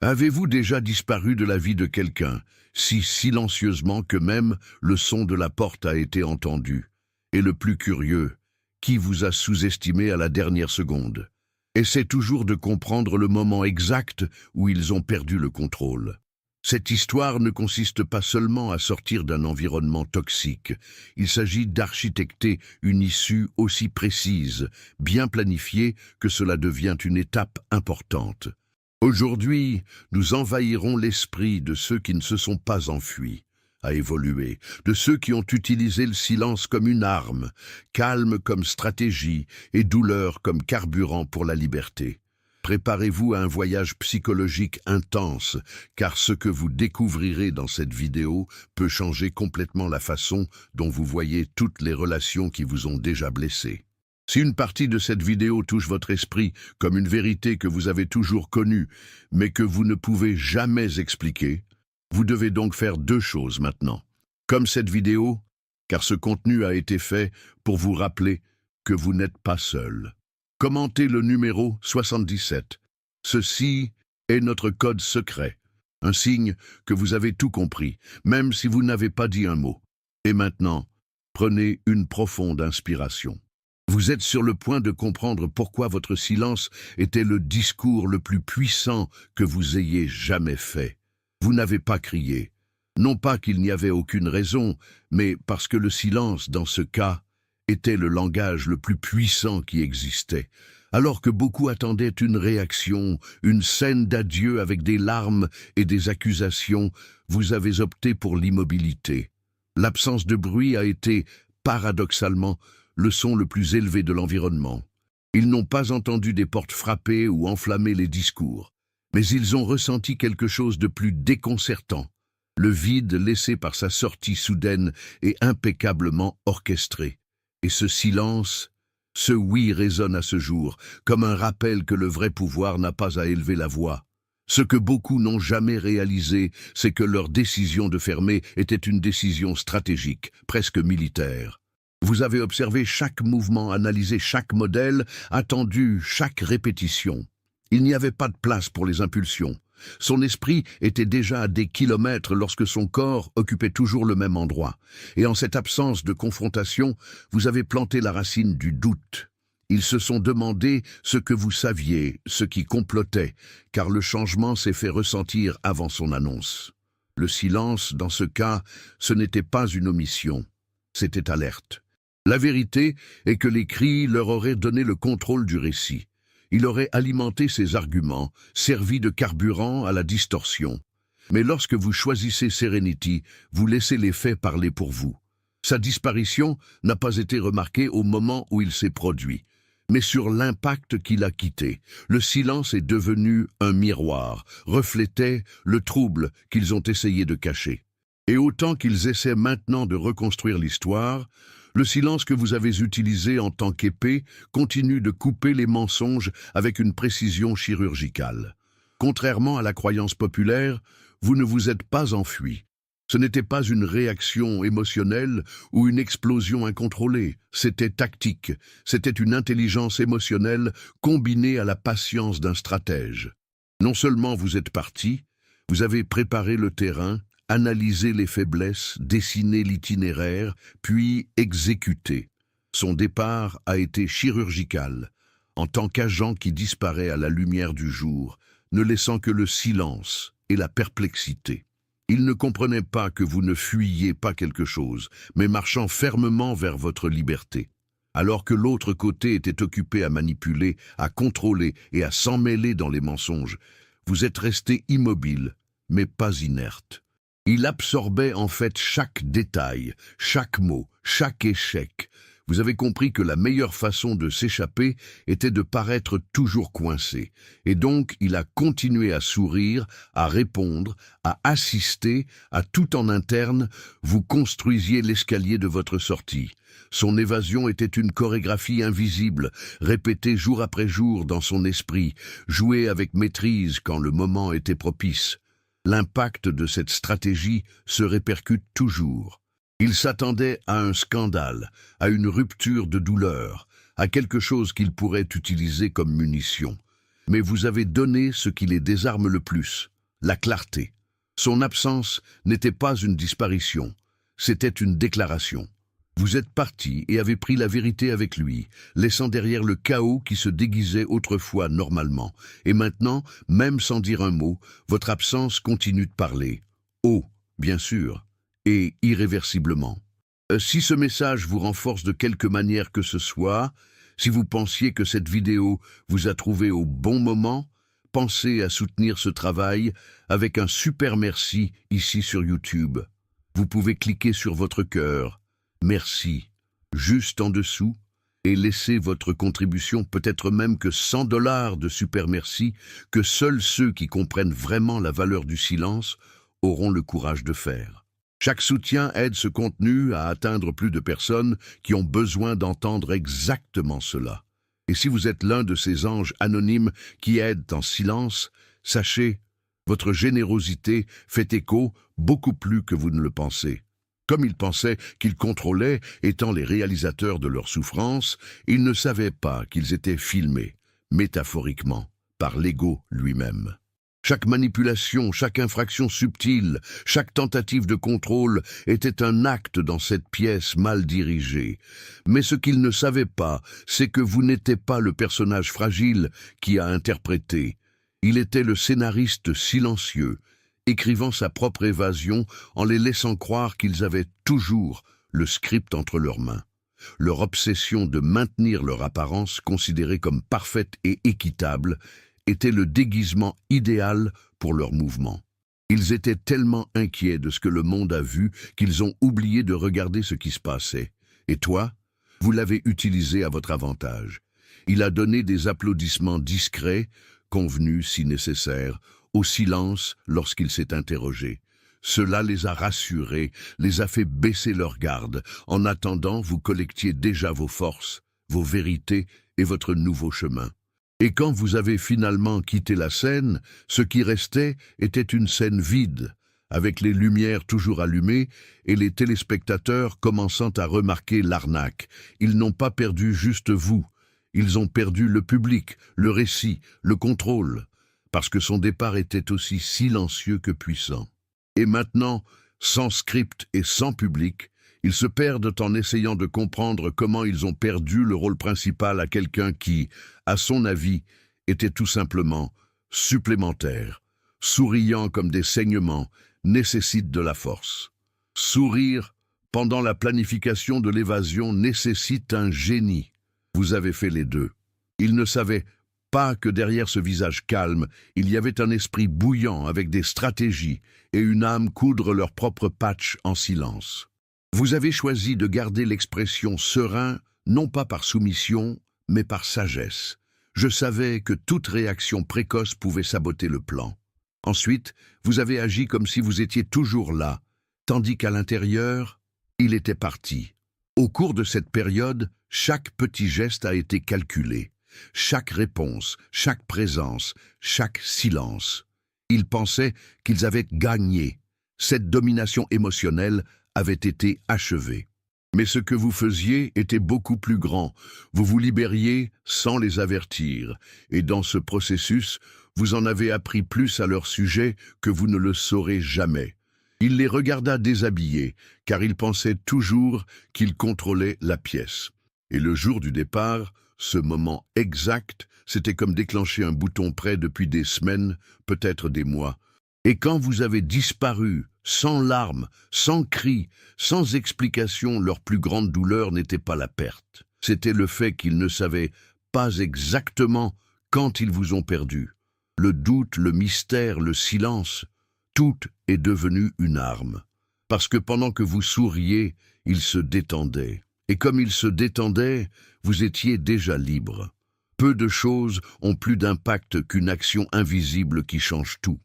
Avez-vous déjà disparu de la vie de quelqu'un, si silencieusement que même le son de la porte a été entendu? Et le plus curieux, qui vous a sous-estimé à la dernière seconde? Essaie toujours de comprendre le moment exact où ils ont perdu le contrôle. Cette histoire ne consiste pas seulement à sortir d'un environnement toxique. Il s'agit d'architecter une issue aussi précise, bien planifiée, que cela devient une étape importante. Aujourd'hui, nous envahirons l'esprit de ceux qui ne se sont pas enfuis, à évoluer, de ceux qui ont utilisé le silence comme une arme, calme comme stratégie et douleur comme carburant pour la liberté. Préparez-vous à un voyage psychologique intense, car ce que vous découvrirez dans cette vidéo peut changer complètement la façon dont vous voyez toutes les relations qui vous ont déjà blessé. Si une partie de cette vidéo touche votre esprit comme une vérité que vous avez toujours connue, mais que vous ne pouvez jamais expliquer, vous devez donc faire deux choses maintenant. Comme cette vidéo, car ce contenu a été fait pour vous rappeler que vous n'êtes pas seul. Commentez le numéro 77. Ceci est notre code secret, un signe que vous avez tout compris, même si vous n'avez pas dit un mot. Et maintenant, prenez une profonde inspiration. Vous êtes sur le point de comprendre pourquoi votre silence était le discours le plus puissant que vous ayez jamais fait. Vous n'avez pas crié. Non pas qu'il n'y avait aucune raison, mais parce que le silence, dans ce cas, était le langage le plus puissant qui existait. Alors que beaucoup attendaient une réaction, une scène d'adieu avec des larmes et des accusations, vous avez opté pour l'immobilité. L'absence de bruit a été, paradoxalement, le son le plus élevé de l'environnement. Ils n'ont pas entendu des portes frapper ou enflammer les discours, mais ils ont ressenti quelque chose de plus déconcertant, le vide laissé par sa sortie soudaine et impeccablement orchestrée. Et ce silence, ce oui résonne à ce jour, comme un rappel que le vrai pouvoir n'a pas à élever la voix. Ce que beaucoup n'ont jamais réalisé, c'est que leur décision de fermer était une décision stratégique, presque militaire. Vous avez observé chaque mouvement, analysé chaque modèle, attendu chaque répétition. Il n'y avait pas de place pour les impulsions. Son esprit était déjà à des kilomètres lorsque son corps occupait toujours le même endroit. Et en cette absence de confrontation, vous avez planté la racine du doute. Ils se sont demandé ce que vous saviez, ce qui complotait, car le changement s'est fait ressentir avant son annonce. Le silence, dans ce cas, ce n'était pas une omission, c'était alerte. La vérité est que les cris leur auraient donné le contrôle du récit. Il aurait alimenté ses arguments, servi de carburant à la distorsion. Mais lorsque vous choisissez Serenity, vous laissez les faits parler pour vous. Sa disparition n'a pas été remarquée au moment où il s'est produit, mais sur l'impact qu'il a quitté. Le silence est devenu un miroir, reflétait le trouble qu'ils ont essayé de cacher. Et autant qu'ils essaient maintenant de reconstruire l'histoire, le silence que vous avez utilisé en tant qu'épée continue de couper les mensonges avec une précision chirurgicale. Contrairement à la croyance populaire, vous ne vous êtes pas enfui. Ce n'était pas une réaction émotionnelle ou une explosion incontrôlée, c'était tactique, c'était une intelligence émotionnelle combinée à la patience d'un stratège. Non seulement vous êtes parti, vous avez préparé le terrain, analyser les faiblesses, dessiner l'itinéraire, puis exécuter. Son départ a été chirurgical, en tant qu'agent qui disparaît à la lumière du jour, ne laissant que le silence et la perplexité. Il ne comprenait pas que vous ne fuyiez pas quelque chose, mais marchant fermement vers votre liberté. Alors que l'autre côté était occupé à manipuler, à contrôler et à s'emmêler dans les mensonges, vous êtes resté immobile, mais pas inerte. Il absorbait en fait chaque détail, chaque mot, chaque échec. Vous avez compris que la meilleure façon de s'échapper était de paraître toujours coincé. Et donc, il a continué à sourire, à répondre, à assister, à tout en interne, vous construisiez l'escalier de votre sortie. Son évasion était une chorégraphie invisible, répétée jour après jour dans son esprit, jouée avec maîtrise quand le moment était propice. L'impact de cette stratégie se répercute toujours. Il s'attendait à un scandale, à une rupture de douleur, à quelque chose qu'il pourrait utiliser comme munition. Mais vous avez donné ce qui les désarme le plus, la clarté. Son absence n'était pas une disparition, c'était une déclaration. Vous êtes parti et avez pris la vérité avec lui, laissant derrière le chaos qui se déguisait autrefois normalement. Et maintenant, même sans dire un mot, votre absence continue de parler. Haut, bien sûr, et irréversiblement. Si ce message vous renforce de quelque manière que ce soit, si vous pensiez que cette vidéo vous a trouvé au bon moment, pensez à soutenir ce travail avec un super merci ici sur YouTube. Vous pouvez cliquer sur votre cœur. Merci, juste en dessous, et laissez votre contribution, peut-être même que 100 $ de super merci, que seuls ceux qui comprennent vraiment la valeur du silence auront le courage de faire. Chaque soutien aide ce contenu à atteindre plus de personnes qui ont besoin d'entendre exactement cela. Et si vous êtes l'un de ces anges anonymes qui aident en silence, sachez, votre générosité fait écho beaucoup plus que vous ne le pensez. Comme ils pensaient qu'ils contrôlaient, étant les réalisateurs de leur souffrance, ils ne savaient pas qu'ils étaient filmés, métaphoriquement, par l'ego lui-même. Chaque manipulation, chaque infraction subtile, chaque tentative de contrôle était un acte dans cette pièce mal dirigée. Mais ce qu'ils ne savaient pas, c'est que vous n'étiez pas le personnage fragile qui a interprété. Il était le scénariste silencieux, écrivant sa propre évasion en les laissant croire qu'ils avaient toujours le script entre leurs mains. Leur obsession de maintenir leur apparence, considérée comme parfaite et équitable, était le déguisement idéal pour leur mouvement. Ils étaient tellement inquiets de ce que le monde a vu qu'ils ont oublié de regarder ce qui se passait. Et toi, vous l'avez utilisé à votre avantage. Il a donné des applaudissements discrets, convenus si nécessaire, au silence lorsqu'il s'est interrogé. Cela les a rassurés, les a fait baisser leur garde. En attendant, vous collectiez déjà vos forces, vos vérités et votre nouveau chemin. Et quand vous avez finalement quitté la scène, ce qui restait était une scène vide, avec les lumières toujours allumées et les téléspectateurs commençant à remarquer l'arnaque. Ils n'ont pas perdu juste vous, ils ont perdu le public, le récit, le contrôle, parce que son départ était aussi silencieux que puissant. Et maintenant, sans script et sans public, ils se perdent en essayant de comprendre comment ils ont perdu le rôle principal à quelqu'un qui, à son avis, était tout simplement supplémentaire. Souriant comme des saignements nécessite de la force. Sourire pendant la planification de l'évasion nécessite un génie. Vous avez fait les deux. Ils ne savaient pas que derrière ce visage calme, il y avait un esprit bouillant avec des stratégies et une âme coudre leur propre patch en silence. Vous avez choisi de garder l'expression serein, non pas par soumission, mais par sagesse. Je savais que toute réaction précoce pouvait saboter le plan. Ensuite, vous avez agi comme si vous étiez toujours là, tandis qu'à l'intérieur, il était parti. Au cours de cette période, chaque petit geste a été calculé. Chaque réponse, chaque présence, chaque silence. Ils pensaient qu'ils avaient gagné. Cette domination émotionnelle avait été achevée. Mais ce que vous faisiez était beaucoup plus grand. Vous vous libériez sans les avertir. Et dans ce processus, vous en avez appris plus à leur sujet que vous ne le saurez jamais. Il les regarda déshabillés, car il pensait toujours qu'il contrôlait la pièce. Et le jour du départ, ce moment exact, c'était comme déclencher un bouton prêt depuis des semaines, peut-être des mois. Et quand vous avez disparu, sans larmes, sans cris, sans explication, leur plus grande douleur n'était pas la perte. C'était le fait qu'ils ne savaient pas exactement quand ils vous ont perdu. Le doute, le mystère, le silence, tout est devenu une arme. Parce que pendant que vous souriez, ils se détendaient. Et comme ils se détendaient, vous étiez déjà libre. Peu de choses ont plus d'impact qu'une action invisible qui change tout.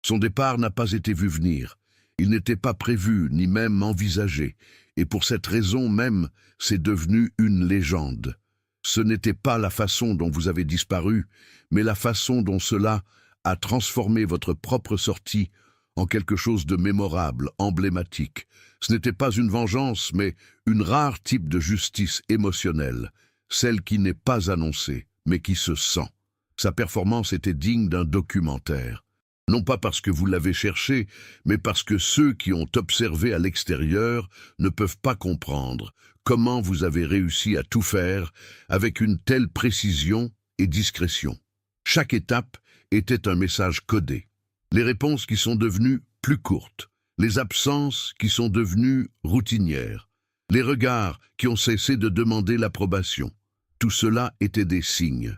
Son départ n'a pas été vu venir. Il n'était pas prévu, ni même envisagé. Et pour cette raison même, c'est devenu une légende. Ce n'était pas la façon dont vous avez disparu, mais la façon dont cela a transformé votre propre sortie en quelque chose de mémorable, emblématique. Ce n'était pas une vengeance, mais une rare type de justice émotionnelle, celle qui n'est pas annoncée, mais qui se sent. Sa performance était digne d'un documentaire. Non pas parce que vous l'avez cherché, mais parce que ceux qui ont observé à l'extérieur ne peuvent pas comprendre comment vous avez réussi à tout faire avec une telle précision et discrétion. Chaque étape était un message codé. Les réponses qui sont devenues plus courtes, les absences qui sont devenues routinières, les regards qui ont cessé de demander l'approbation. Tout cela était des signes,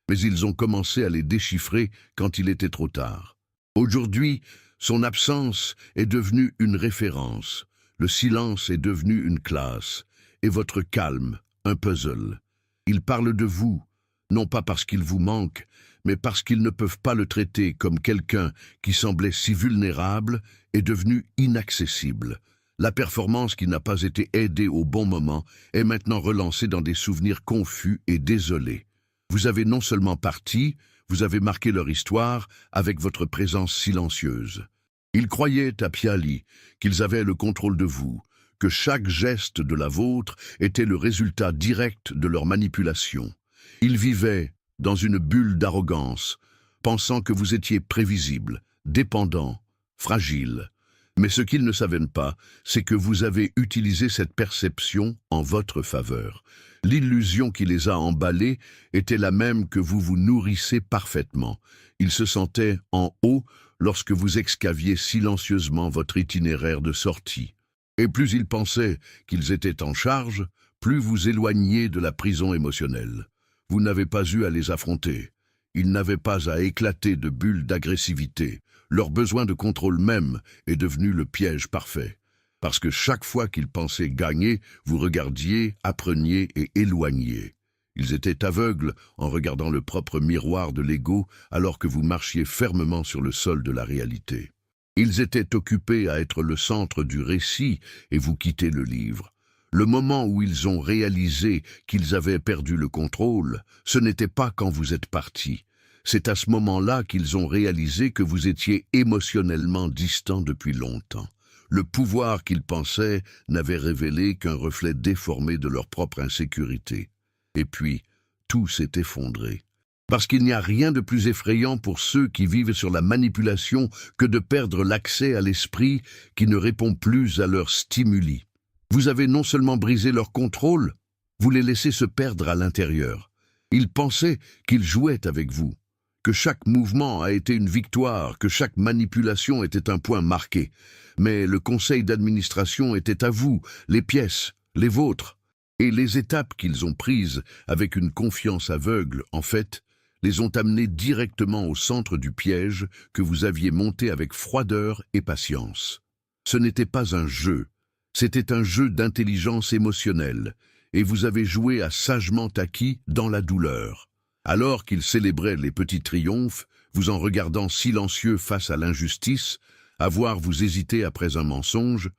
mais ils ont commencé à les déchiffrer quand il était trop tard. Aujourd'hui, son absence est devenue une référence, le silence est devenu une classe, et votre calme, un puzzle. Il parle de vous, non pas parce qu'il vous manque, mais parce qu'ils ne peuvent pas le traiter comme quelqu'un qui semblait si vulnérable est devenu inaccessible. La performance qui n'a pas été aidée au bon moment est maintenant relancée dans des souvenirs confus et désolés. Vous avez non seulement parti, vous avez marqué leur histoire avec votre présence silencieuse. Ils croyaient à Piali qu'ils avaient le contrôle de vous, que chaque geste de la vôtre était le résultat direct de leur manipulation. Ils vivaient dans une bulle d'arrogance, pensant que vous étiez prévisible, dépendant, fragile. Mais ce qu'ils ne savaient pas, c'est que vous avez utilisé cette perception en votre faveur. L'illusion qui les a emballés était la même que vous vous nourrissez parfaitement. Ils se sentaient en haut lorsque vous excaviez silencieusement votre itinéraire de sortie. Et plus ils pensaient qu'ils étaient en charge, plus vous éloigniez de la prison émotionnelle. Vous n'avez pas eu à les affronter. Ils n'avaient pas à éclater de bulles d'agressivité. Leur besoin de contrôle même est devenu le piège parfait. Parce que chaque fois qu'ils pensaient gagner, vous regardiez, appreniez et éloigniez. Ils étaient aveugles en regardant le propre miroir de l'ego alors que vous marchiez fermement sur le sol de la réalité. Ils étaient occupés à être le centre du récit et vous quittez le livre. Le moment où ils ont réalisé qu'ils avaient perdu le contrôle, ce n'était pas quand vous êtes parti. C'est à ce moment-là qu'ils ont réalisé que vous étiez émotionnellement distant depuis longtemps. Le pouvoir qu'ils pensaient n'avait révélé qu'un reflet déformé de leur propre insécurité. Et puis, tout s'est effondré. Parce qu'il n'y a rien de plus effrayant pour ceux qui vivent sur la manipulation que de perdre l'accès à l'esprit qui ne répond plus à leurs stimuli. Vous avez non seulement brisé leur contrôle, vous les laissez se perdre à l'intérieur. Ils pensaient qu'ils jouaient avec vous, que chaque mouvement a été une victoire, que chaque manipulation était un point marqué. Mais le conseil d'administration était à vous, les pièces, les vôtres. Et les étapes qu'ils ont prises avec une confiance aveugle, en fait, les ont amenés directement au centre du piège que vous aviez monté avec froideur et patience. Ce n'était pas un jeu. C'était un jeu d'intelligence émotionnelle, et vous avez joué à sagement acquis dans la douleur. Alors qu'ils célébraient les petits triomphes, vous en regardant silencieux face à l'injustice, à voir vous hésiter après un mensonge,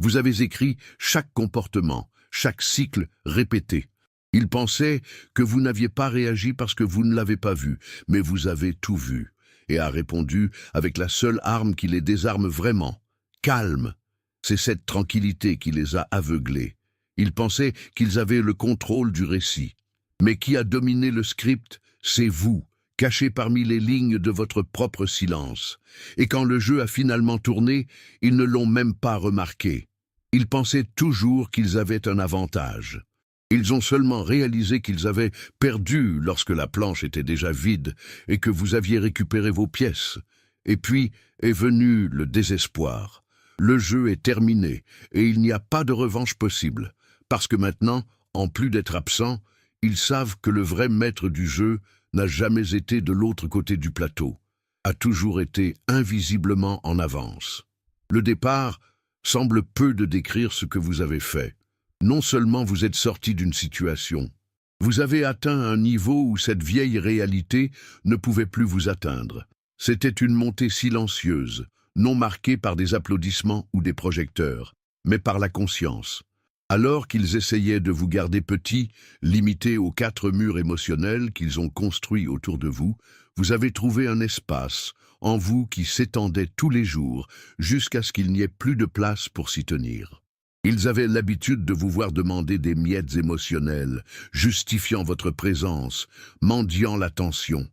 vous avez écrit chaque comportement, chaque cycle répété. Ils pensaient que vous n'aviez pas réagi parce que vous ne l'avez pas vu, mais vous avez tout vu, et a répondu avec la seule arme qui les désarme vraiment, calme. C'est cette tranquillité qui les a aveuglés. Ils pensaient qu'ils avaient le contrôle du récit. Mais qui a dominé le script, c'est vous, caché parmi les lignes de votre propre silence. Et quand le jeu a finalement tourné, ils ne l'ont même pas remarqué. Ils pensaient toujours qu'ils avaient un avantage. Ils ont seulement réalisé qu'ils avaient perdu lorsque la planche était déjà vide et que vous aviez récupéré vos pièces. Et puis est venu le désespoir. Le jeu est terminé et il n'y a pas de revanche possible, parce que maintenant, en plus d'être absent, ils savent que le vrai maître du jeu n'a jamais été de l'autre côté du plateau, a toujours été invisiblement en avance. Le départ semble peu de décrire ce que vous avez fait. Non seulement vous êtes sorti d'une situation, vous avez atteint un niveau où cette vieille réalité ne pouvait plus vous atteindre. C'était une montée silencieuse, non marquée par des applaudissements ou des projecteurs, mais par la conscience. Alors qu'ils essayaient de vous garder petit, limité aux 4 murs émotionnels qu'ils ont construits autour de vous, vous avez trouvé un espace en vous qui s'étendait tous les jours jusqu'à ce qu'il n'y ait plus de place pour s'y tenir. Ils avaient l'habitude de vous voir demander des miettes émotionnelles, justifiant votre présence, mendiant l'attention.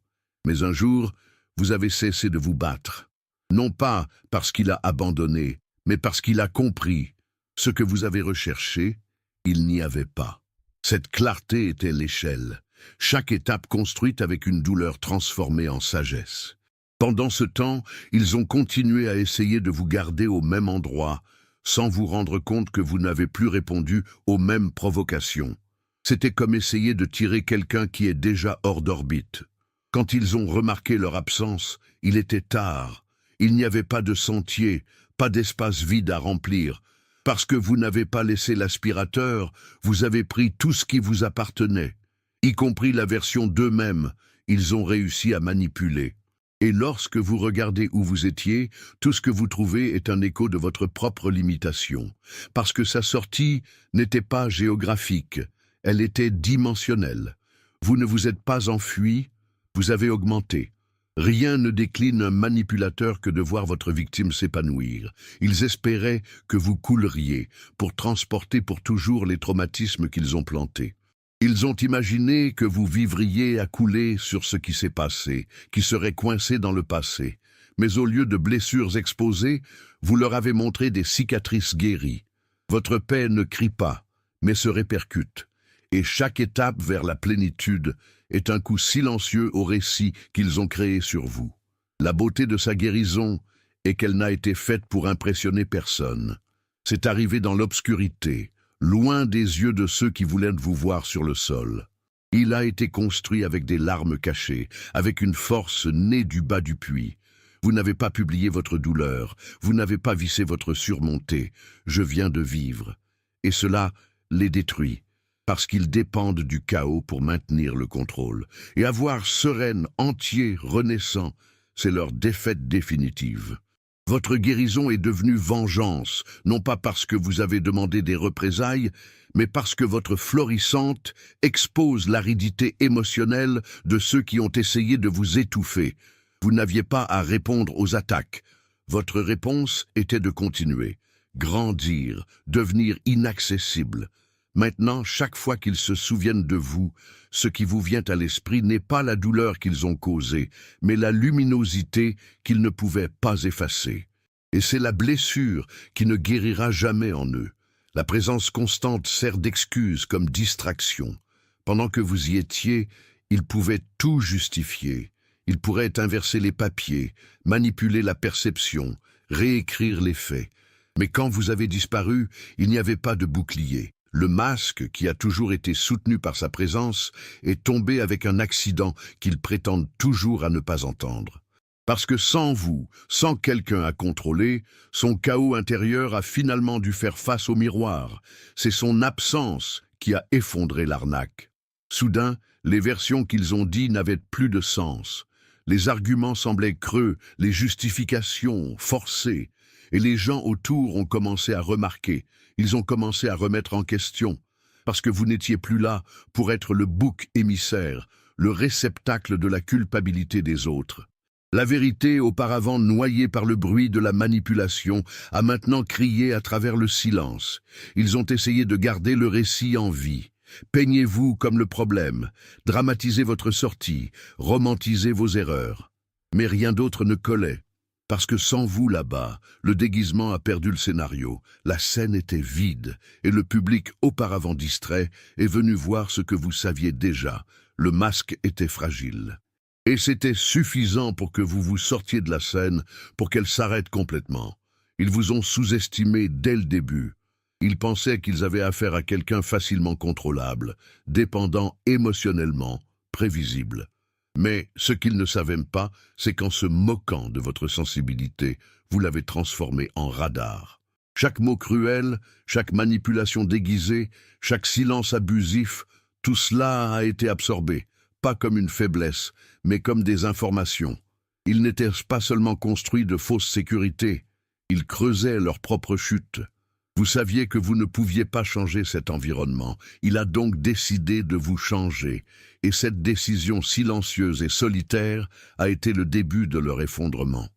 Mais un jour, vous avez cessé de vous battre. Non pas parce qu'il a abandonné, mais parce qu'il a compris. Ce que vous avez recherché, il n'y avait pas. Cette clarté était l'échelle. Chaque étape construite avec une douleur transformée en sagesse. Pendant ce temps, ils ont continué à essayer de vous garder au même endroit, sans vous rendre compte que vous n'avez plus répondu aux mêmes provocations. C'était comme essayer de tirer quelqu'un qui est déjà hors d'orbite. Quand ils ont remarqué leur absence, il était tard. Il n'y avait pas de sentier, pas d'espace vide à remplir. Parce que vous n'avez pas laissé l'aspirateur, vous avez pris tout ce qui vous appartenait. Y compris la version d'eux-mêmes, ils ont réussi à manipuler. Et lorsque vous regardez où vous étiez, tout ce que vous trouvez est un écho de votre propre limitation. Parce que sa sortie n'était pas géographique, elle était dimensionnelle. Vous ne vous êtes pas enfui, vous avez augmenté. Rien ne décline un manipulateur que de voir votre victime s'épanouir. Ils espéraient que vous couleriez pour transporter pour toujours les traumatismes qu'ils ont plantés. Ils ont imaginé que vous vivriez à couler sur ce qui s'est passé, qui serait coincé dans le passé. Mais au lieu de blessures exposées, vous leur avez montré des cicatrices guéries. Votre paix ne crie pas, mais se répercute. Et chaque étape vers la plénitude est un coup silencieux au récit qu'ils ont créé sur vous. La beauté de sa guérison est qu'elle n'a été faite pour impressionner personne. C'est arrivé dans l'obscurité, loin des yeux de ceux qui voulaient vous voir sur le sol. Il a été construit avec des larmes cachées, avec une force née du bas du puits. Vous n'avez pas publié votre douleur, vous n'avez pas vissé votre surmontée. Je viens de vivre. Et cela les détruit, parce qu'ils dépendent du chaos pour maintenir le contrôle. Et avoir sereine, entier, renaissant, c'est leur défaite définitive. Votre guérison est devenue vengeance, non pas parce que vous avez demandé des représailles, mais parce que votre florissante expose l'aridité émotionnelle de ceux qui ont essayé de vous étouffer. Vous n'aviez pas à répondre aux attaques. Votre réponse était de continuer, grandir, devenir inaccessible. Maintenant, chaque fois qu'ils se souviennent de vous, ce qui vous vient à l'esprit n'est pas la douleur qu'ils ont causée, mais la luminosité qu'ils ne pouvaient pas effacer. Et c'est la blessure qui ne guérira jamais en eux. La présence constante sert d'excuse comme distraction. Pendant que vous y étiez, ils pouvaient tout justifier. Ils pourraient inverser les papiers, manipuler la perception, réécrire les faits. Mais quand vous avez disparu, il n'y avait pas de bouclier. Le masque, qui a toujours été soutenu par sa présence, est tombé avec un accident qu'ils prétendent toujours à ne pas entendre. Parce que sans vous, sans quelqu'un à contrôler, son chaos intérieur a finalement dû faire face au miroir. C'est son absence qui a effondré l'arnaque. Soudain, les versions qu'ils ont dites n'avaient plus de sens. Les arguments semblaient creux, les justifications forcées, et les gens autour ont commencé à remarquer. Ils ont commencé à remettre en question, parce que vous n'étiez plus là pour être le bouc émissaire, le réceptacle de la culpabilité des autres. La vérité, auparavant noyée par le bruit de la manipulation, a maintenant crié à travers le silence. Ils ont essayé de garder le récit en vie. Peignez-vous comme le problème, dramatisez votre sortie, romantisez vos erreurs. Mais rien d'autre ne collait. Parce que sans vous là-bas, le déguisement a perdu le scénario, la scène était vide, et le public auparavant distrait est venu voir ce que vous saviez déjà, le masque était fragile. Et c'était suffisant pour que vous vous sortiez de la scène, pour qu'elle s'arrête complètement. Ils vous ont sous-estimé dès le début. Ils pensaient qu'ils avaient affaire à quelqu'un facilement contrôlable, dépendant émotionnellement, prévisible. Mais ce qu'ils ne savaient pas, c'est qu'en se moquant de votre sensibilité, vous l'avez transformé en radar. Chaque mot cruel, chaque manipulation déguisée, chaque silence abusif, tout cela a été absorbé, pas comme une faiblesse, mais comme des informations. Ils n'étaient pas seulement construits de fausses sécurités, ils creusaient leur propre chute. Vous saviez que vous ne pouviez pas changer cet environnement. Il a donc décidé de vous changer. Et cette décision silencieuse et solitaire a été le début de leur effondrement.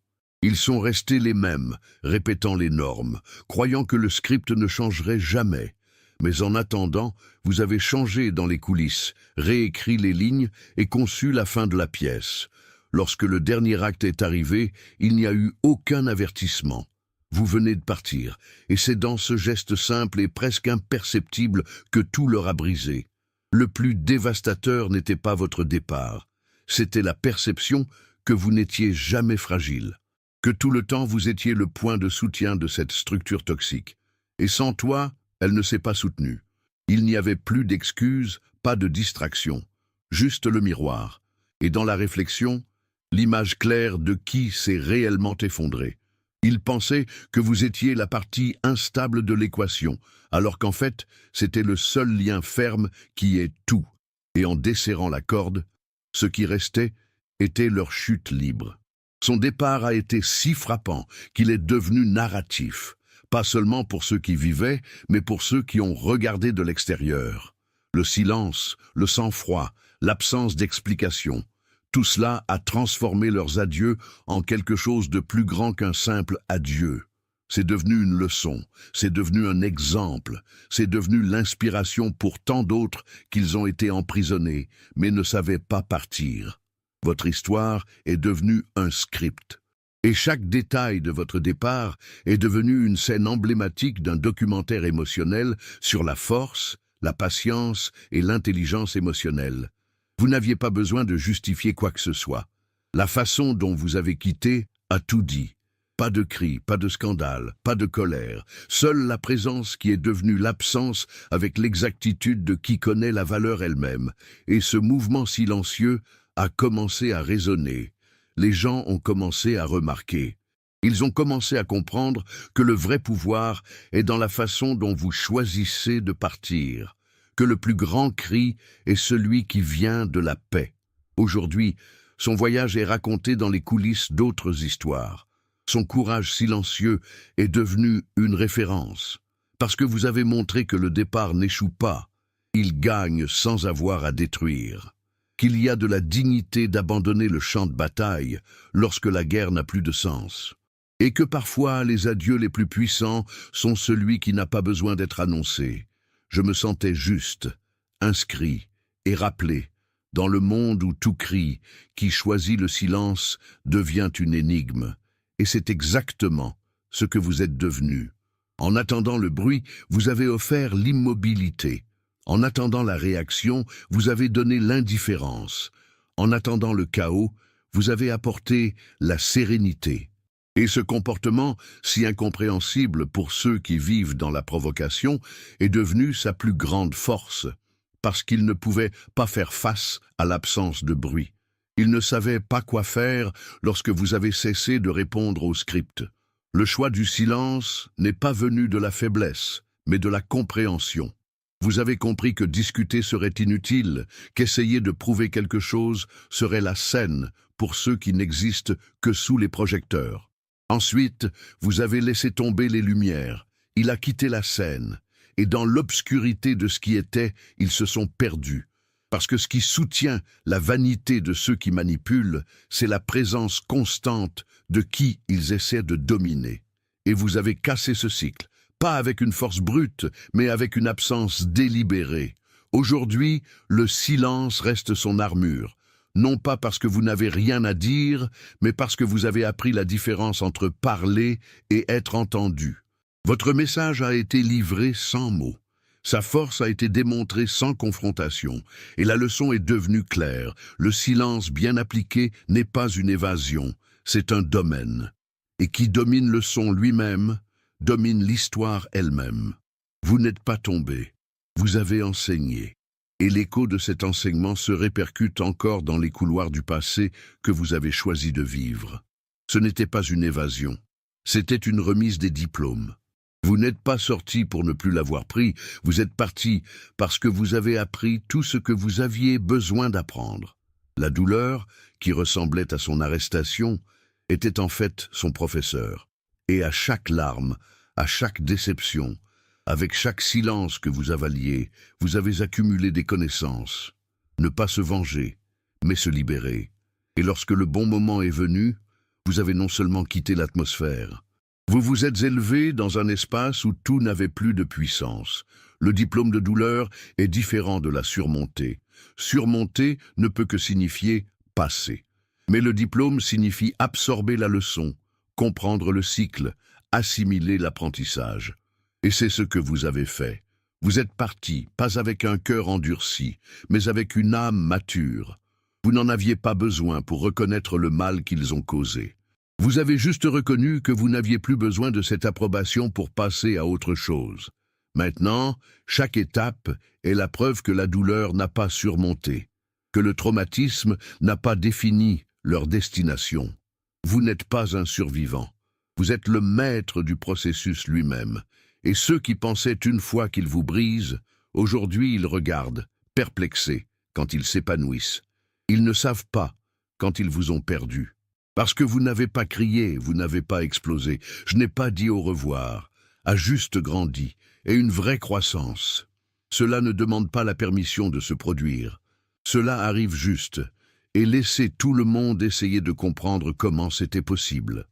Ils sont restés les mêmes, répétant les normes, croyant que le script ne changerait jamais. Mais en attendant, vous avez changé dans les coulisses, réécrit les lignes et conçu la fin de la pièce. Lorsque le dernier acte est arrivé, il n'y a eu aucun avertissement. Vous venez de partir, et c'est dans ce geste simple et presque imperceptible que tout leur a brisé. Le plus dévastateur n'était pas votre départ, c'était la perception que vous n'étiez jamais fragile, que tout le temps vous étiez le point de soutien de cette structure toxique. Et sans toi, elle ne s'est pas soutenue. Il n'y avait plus d'excuses, pas de distraction, juste le miroir. Et dans la réflexion, l'image claire de qui s'est réellement effondré. Il pensait que vous étiez la partie instable de l'équation, alors qu'en fait, c'était le seul lien ferme qui est tout. Et en desserrant la corde, ce qui restait était leur chute libre. Son départ a été si frappant qu'il est devenu narratif, pas seulement pour ceux qui vivaient, mais pour ceux qui ont regardé de l'extérieur. Le silence, le sang-froid, l'absence d'explication, tout cela a transformé leurs adieux en quelque chose de plus grand qu'un simple adieu. C'est devenu une leçon, c'est devenu un exemple, c'est devenu l'inspiration pour tant d'autres qu'ils ont été emprisonnés, mais ne savaient pas partir. Votre histoire est devenue un script. Et chaque détail de votre départ est devenu une scène emblématique d'un documentaire émotionnel sur la force, la patience et l'intelligence émotionnelle. Vous n'aviez pas besoin de justifier quoi que ce soit. La façon dont vous avez quitté a tout dit. Pas de cris, pas de scandale, pas de colère. Seule la présence qui est devenue l'absence avec l'exactitude de qui connaît la valeur elle-même. Et ce mouvement silencieux a commencé à résonner. Les gens ont commencé à remarquer. Ils ont commencé à comprendre que le vrai pouvoir est dans la façon dont vous choisissez de partir, que le plus grand cri est celui qui vient de la paix. Aujourd'hui, son voyage est raconté dans les coulisses d'autres histoires. Son courage silencieux est devenu une référence. Parce que vous avez montré que le départ n'échoue pas, il gagne sans avoir à détruire. Qu'il y a de la dignité d'abandonner le champ de bataille lorsque la guerre n'a plus de sens. Et que parfois les adieux les plus puissants sont celui qui n'a pas besoin d'être annoncé. Je me sentais juste, inscrit et rappelé, dans le monde où tout cri, qui choisit le silence, devient une énigme. Et c'est exactement ce que vous êtes devenu. En attendant le bruit, vous avez offert l'immobilité. En attendant la réaction, vous avez donné l'indifférence. En attendant le chaos, vous avez apporté la sérénité. Et ce comportement, si incompréhensible pour ceux qui vivent dans la provocation, est devenu sa plus grande force, parce qu'il ne pouvait pas faire face à l'absence de bruit. Il ne savait pas quoi faire lorsque vous avez cessé de répondre au script. Le choix du silence n'est pas venu de la faiblesse, mais de la compréhension. Vous avez compris que discuter serait inutile, qu'essayer de prouver quelque chose serait la scène pour ceux qui n'existent que sous les projecteurs. Ensuite, vous avez laissé tomber les lumières. Il a quitté la scène. Et dans l'obscurité de ce qui était, ils se sont perdus. Parce que ce qui soutient la vanité de ceux qui manipulent, c'est la présence constante de qui ils essaient de dominer. Et vous avez cassé ce cycle, pas avec une force brute, mais avec une absence délibérée. Aujourd'hui, le silence reste son armure. Non pas parce que vous n'avez rien à dire, mais parce que vous avez appris la différence entre parler et être entendu. Votre message a été livré sans mots. Sa force a été démontrée sans confrontation, et la leçon est devenue claire. Le silence bien appliqué n'est pas une évasion, c'est un domaine. Et qui domine le son lui-même, domine l'histoire elle-même. Vous n'êtes pas tombé, vous avez enseigné. Et l'écho de cet enseignement se répercute encore dans les couloirs du passé que vous avez choisi de vivre. Ce n'était pas une évasion, c'était une remise des diplômes. Vous n'êtes pas sorti pour ne plus l'avoir pris, vous êtes parti parce que vous avez appris tout ce que vous aviez besoin d'apprendre. La douleur, qui ressemblait à son arrestation, était en fait son professeur. Et à chaque larme, à chaque déception, avec chaque silence que vous avaliez, vous avez accumulé des connaissances. Ne pas se venger, mais se libérer. Et lorsque le bon moment est venu, vous avez non seulement quitté l'atmosphère, vous vous êtes élevé dans un espace où tout n'avait plus de puissance. Le diplôme de douleur est différent de la surmontée. Surmonter ne peut que signifier passer. Mais le diplôme signifie absorber la leçon, comprendre le cycle, assimiler l'apprentissage. Et c'est ce que vous avez fait. Vous êtes parti, pas avec un cœur endurci, mais avec une âme mature. Vous n'en aviez pas besoin pour reconnaître le mal qu'ils ont causé. Vous avez juste reconnu que vous n'aviez plus besoin de cette approbation pour passer à autre chose. Maintenant, chaque étape est la preuve que la douleur n'a pas surmonté, que le traumatisme n'a pas défini leur destination. Vous n'êtes pas un survivant. Vous êtes le maître du processus lui-même. Et ceux qui pensaient une fois qu'ils vous brisent, aujourd'hui ils regardent, perplexés, quand ils s'épanouissent. Ils ne savent pas quand ils vous ont perdu. Parce que vous n'avez pas crié, vous n'avez pas explosé. Je n'ai pas dit au revoir, a juste grandi, et une vraie croissance. Cela ne demande pas la permission de se produire. Cela arrive juste, et laissez tout le monde essayer de comprendre comment c'était possible.